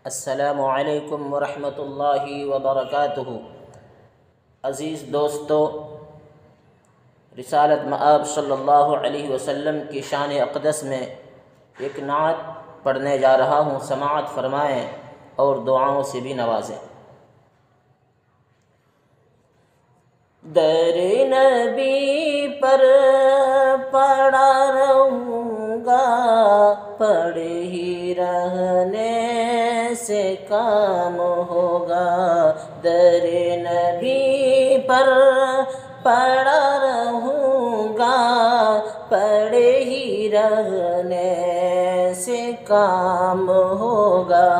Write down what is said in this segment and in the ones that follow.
السلام علیکم ورحمۃ اللہ وبرکاتہ۔ عزیز دوستو، رسالت مآب صلی اللہ علیہ وسلم کی شان اقدس میں ایک نعت پڑھنے جا رہا ہوں، سماعت فرمائیں اور دعاؤں سے بھی نوازیں۔ در نبی پر پڑا رہوں گا، پڑے ہی رہنے سے کام ہوگا۔ در نبی پر پڑا رہوں گا، پڑے ہی رہنے سے کام ہوگا۔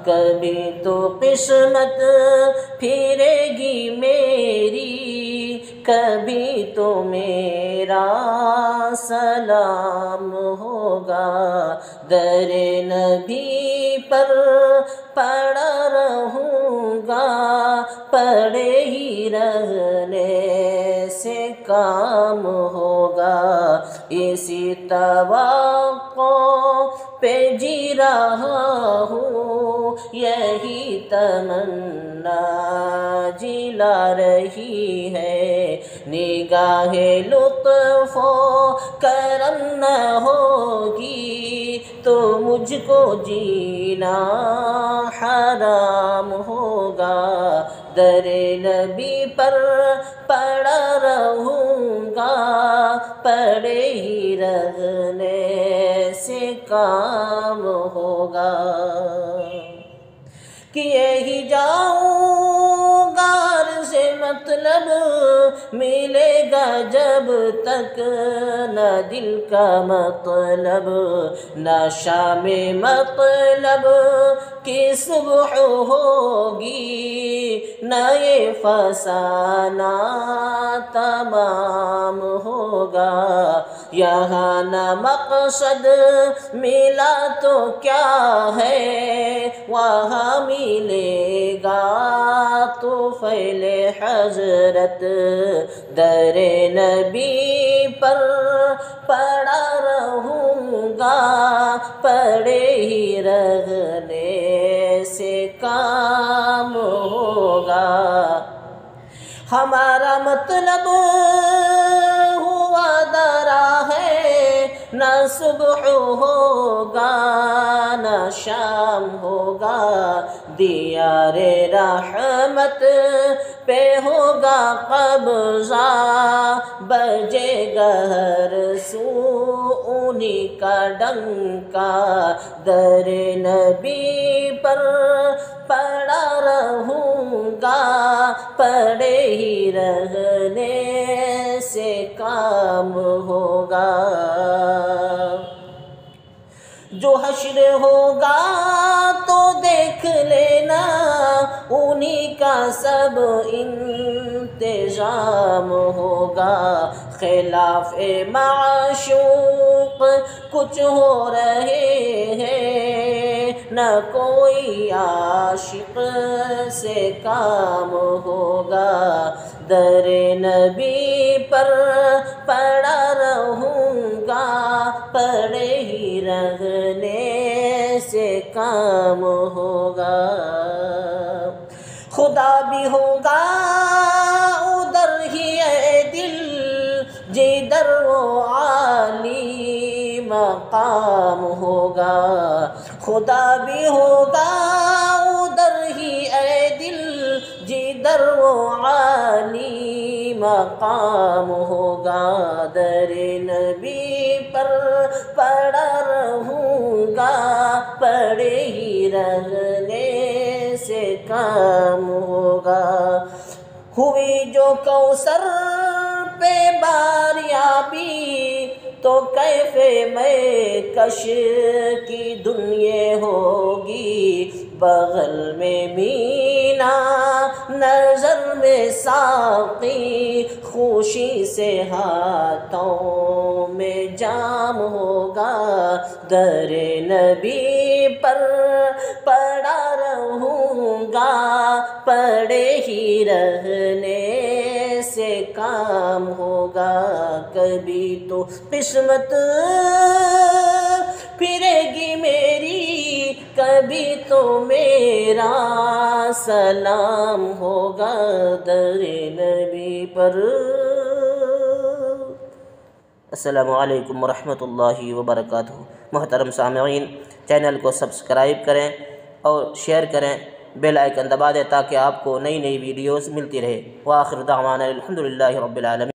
کبھی تو قسمت پھرے گی میری، کبھی تو میرا سلام ہوگا۔ در نبی پر پڑا رہوں گا، پڑے ہی رہنے سے کام ہوگا۔ اسی توقع پہ جی رہا ہوں، یہی تمنا جلا رہی ہے۔ نگاہ لطف و کرم نہ ہوگی تو مجھ کو جینا حرام ہوگا۔ در نبی پر پڑا رہوں گا، پڑے ہی رہنے سے کام ہوگا۔ کیے ہی جاؤں گا عرض مطلب، ملے گا جب تک نہ دل کا مطلب، نہ شام مطلب کی صبح ہوگی، نہ یہ فسانہ تمام ہوگا۔ یہاں نہ مقصد ملا تو کیا ہے، وہاں ملے گا تو فیل حضرت۔ در نبی پر پڑا رہوں گا، پڑے ہی رہنے سے کام ہوگا۔ ہمارا مطلب ہوا درا ہے، نہ صبح ہوگا نہ شام ہوگا۔ دیار رحمت پہ ہوگا قبضہ، بجے گا ہر سو انہی کا ڈنکا۔ در نبی پر پڑا رہوں گا، پڑے ہی رہنے سے کام ہوگا۔ جو حشر ہوگا تو دیکھ لینا، انہی کا سب انتظام ہوگا۔ خلاف معشوق کچھ ہو رہے ہیں، نہ کوئی عاشق سے کام ہوگا۔ در نبی پر پڑا رہوں گا، پڑے ہی رہنے سے کام ہوگا۔ خدا بھی ہوگا ادھر ہی اے دل، جدھر وہ عالی مقام ہوگا۔ خدا بھی ہوگا ادھر ہی اے دل، جدھر وہ عالی مقام ہوگا۔ در نبی پر پڑا رہوں گا، پڑے ہی رہنے سے کام ہوگا۔ ہوئی جو کوثر پہ باریابی، تو کیف میں کش کی دنیا ہوگی۔ بغل میں مینا نظر میں ساقی، خوشی سے ہاتھوں میں جام ہوگا۔ در نبی پر پڑا رہوں گا، پڑے ہی رہنے سے کام ہوگا۔ کبھی تو قسمت پھرے گی میری، کبھی تو میرا سلام ہوگا در نبی پر۔ السلام علیکم ورحمۃ اللہ وبرکاتہ۔ محترم سامعین، چینل کو سبسکرائب کریں اور شیئر کریں، بیل آئیکن دبا دیں تاکہ آپ کو نئی نئی ویڈیوز ملتی رہے۔ وآخر دعوانا الحمدللہ رب العالمین۔